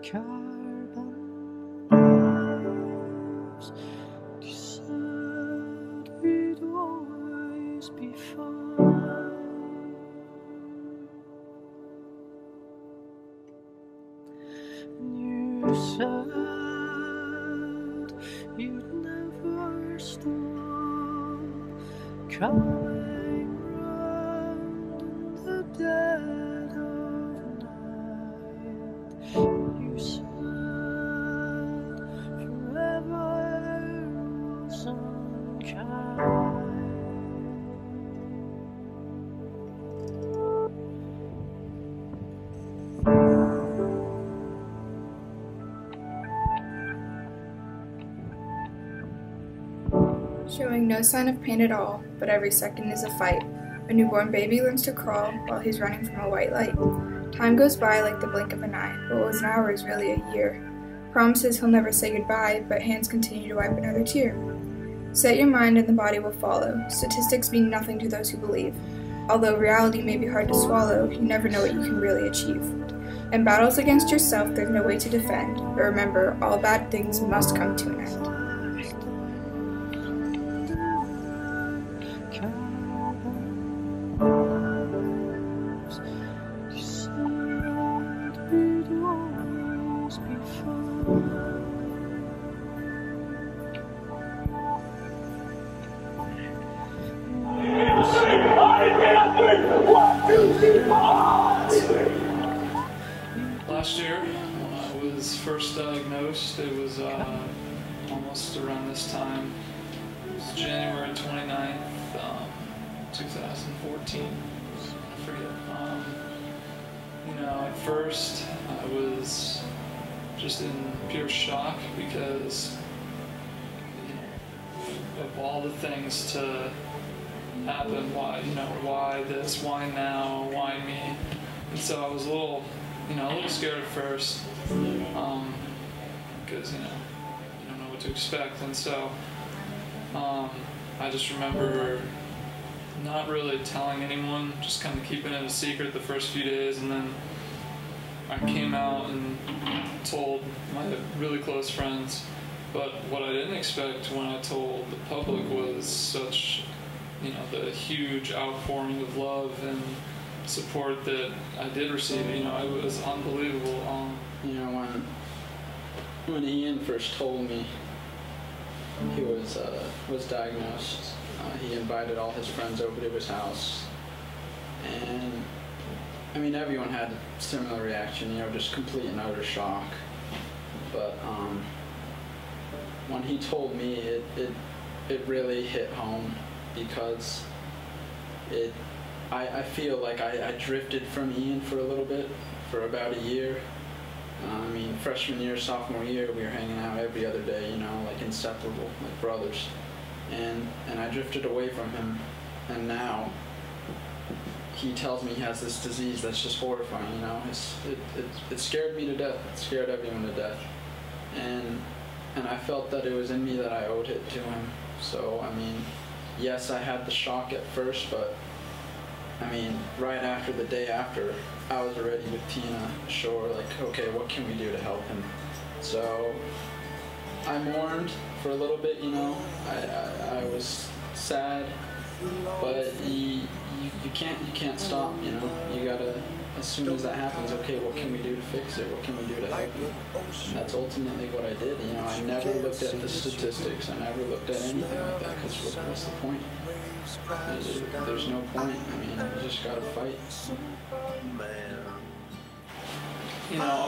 carbon lives. You said we'd always be fine. You said you'd never stop coming round in the dead of night. You said forever was unkind. Showing no sign of pain at all, but every second is a fight. A newborn baby learns to crawl while he's running from a white light. Time goes by like the blink of an eye, but what was an hour is really a year. Promises he'll never say goodbye, but hands continue to wipe another tear. Set your mind and the body will follow. Statistics mean nothing to those who believe. Although reality may be hard to swallow, you never know what you can really achieve. In battles against yourself, there's no way to defend, but remember, all bad things must come to an end. Last year, when I was first diagnosed, it was almost around this time. It was January 29th, 2014. I forget. At first, I was just in pure shock because of all the things to happen. Why this? Why now? Why me? And so I was a little scared at first, because you don't know what to expect. And so I just remember not really telling anyone, just kind of keeping it a secret the first few days, and then I came out and told my really close friends. But what I didn't expect when I told the public was such, the huge outpouring of love and support that I did receive. It was unbelievable. When Ian first told me he was diagnosed, he invited all his friends over to his house, and everyone had a similar reaction, just complete and utter shock. But when he told me, it really hit home, because I feel like I drifted from Ian for a little bit, for about a year. Freshman year, sophomore year, we were hanging out every other day, like inseparable, like brothers. And I drifted away from him, and now he tells me he has this disease that's just horrifying, It scared me to death. It scared everyone to death. And I felt that it was in me that I owed it to him. So, yes, I had the shock at first, but right after, the day after, I was already with Tina ashore, like, okay, what can we do to help him? So I mourned for a little bit, I was sad, but you can't stop, you gotta, as soon as that happens, okay, what can we do to fix it? What can we do to help you? And that's ultimately what I did. I never looked at the statistics. I never looked at anything like that, because what's the point? There's no point. You just gotta fight.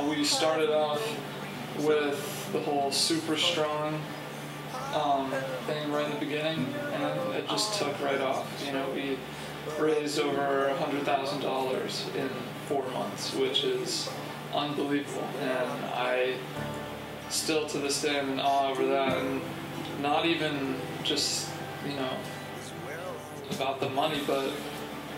We started off with the whole super strong thing right in the beginning, and it just took right off. We raised over $100,000 in 4 months, which is unbelievable, and I still to this day am in awe over that. And not even just about the money, but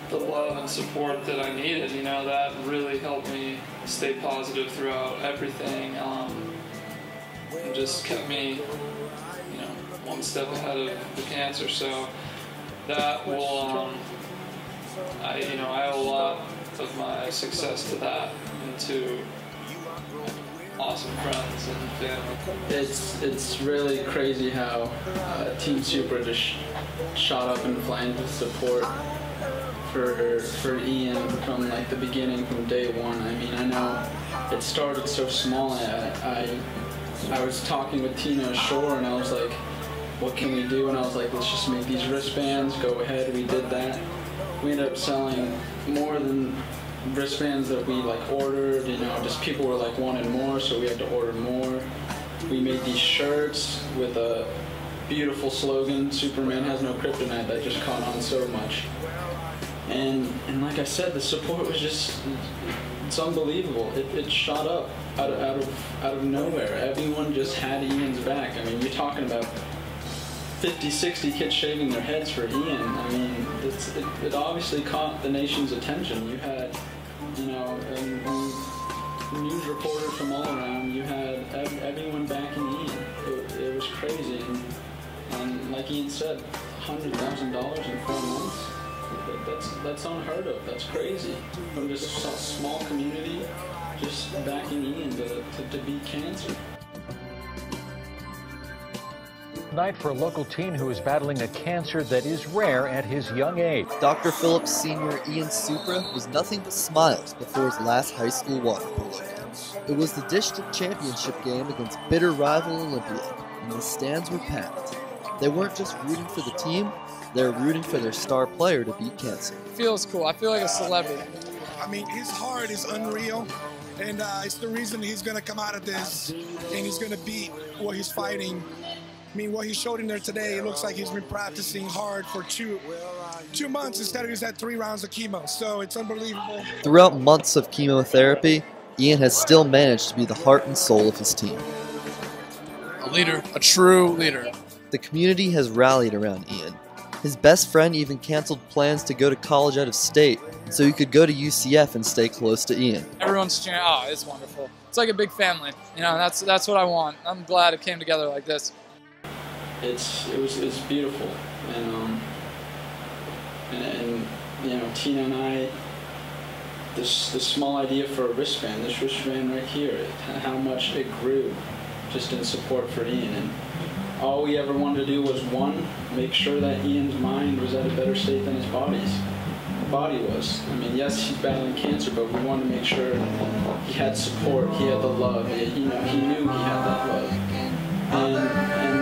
the love and support that I needed. That really helped me stay positive throughout everything, and just kept me one step ahead of the cancer. So that will I owe a lot of my success to that, and to awesome friends and family. It's really crazy how Team Supra just shot up in flames with support for Ian from like the beginning, from day one. I mean, I know it started so small. I was talking with Tina ashore and I was like, what can we do? And I was like, let's just make these wristbands, go ahead. We did that. We ended up selling more than wristbands that we like ordered, you know, just people were like wanting more, so we had to order more. We made these shirts with a beautiful slogan, Supraman has no kryptonite, that just caught on so much. And like I said, the support was just, it's unbelievable. It shot up out of nowhere. Everyone just had Ian's back. I mean, you're talking about 50, 60 kids shaving their heads for Ian. I mean, it obviously caught the nation's attention. You had, you know, news reporters from all around. You had everyone backing Ian. It was crazy. And like Ian said, $100,000 in 4 months. That's unheard of. That's crazy. From just a small community, just backing Ian to beat cancer. Night for a local teen who is battling a cancer that is rare at his young age. Dr. Phillips' senior Ian Supra was nothing but smiles before his last high school water polo game. It was the district championship game against bitter rival Olympia, and the stands were packed. They weren't just rooting for the team, they were rooting for their star player to beat cancer. It feels cool. I feel like a celebrity. I mean, his heart is unreal, and it's the reason he's going to come out of this, and he's going to beat what he's fighting. I mean, what he showed in there today, it looks like he's been practicing hard for two months instead of just had 3 rounds of chemo. So it's unbelievable. Throughout months of chemotherapy, Ian has still managed to be the heart and soul of his team. A leader, a true leader. The community has rallied around Ian. His best friend even canceled plans to go to college out of state so he could go to UCF and stay close to Ian. Everyone's cheering. Oh, it's wonderful. It's like a big family. You know, that's what I want. I'm glad it came together like this. It's beautiful, and you know, Tina and I, this small idea for a wristband, this wristband right here, how much it grew just in support for Ian. And all we ever wanted to do was, one, make sure that Ian's mind was at a better state than his body was. I mean, yes, he's battling cancer, but we wanted to make sure he had support, he had the love, he knew he had that love. And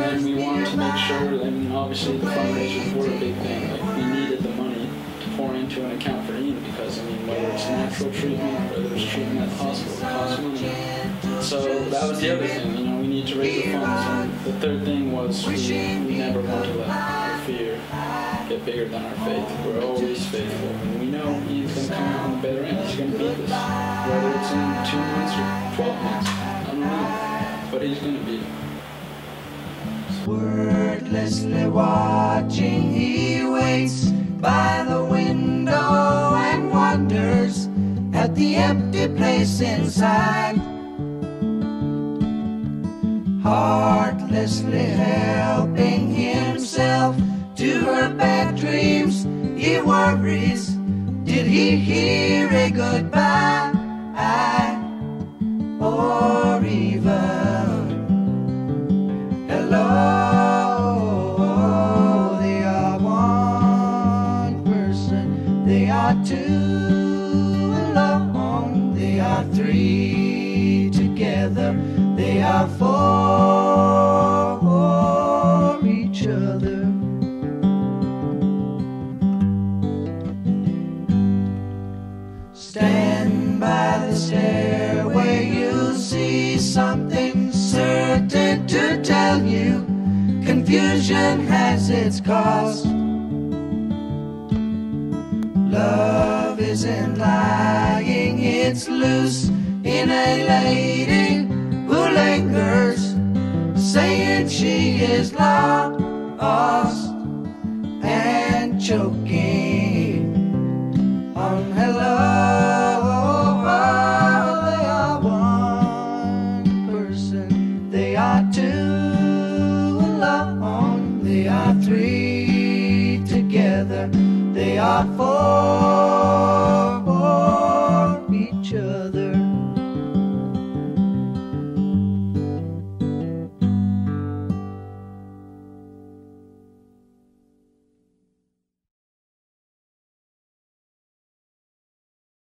then we wanted to make sure, and obviously the fundraisers were a big thing. Like, we needed the money to pour into an account for Ian because, I mean, whether it's natural treatment, whether it's treatment at the hospital, it costs money. So that was the other thing, you know, we need to raise the funds. And the third thing was we never want to let our fear get bigger than our faith. We're always faithful. And we know Ian's going to come out on the better end. He's going to beat this. Whether it's in 2 months or 12 months, I don't know. But he's going to beat it. Wordlessly watching, he waits by the window and wonders at the empty place inside. Heartlessly helping himself to her bad dreams, he worries, did he hear a goodbye? Or even hello? They are one person, they are 2 alone, they are 3 together, they are 4 for each other. Stand by the stairway, you'll see something certain to tell you. Confusion has its cost. Love isn't lying, it's loose in a lady who lingers, saying she is lost and choking on hello. They are one person, they are 2 alone, they are 3 together, they are 4 for each other.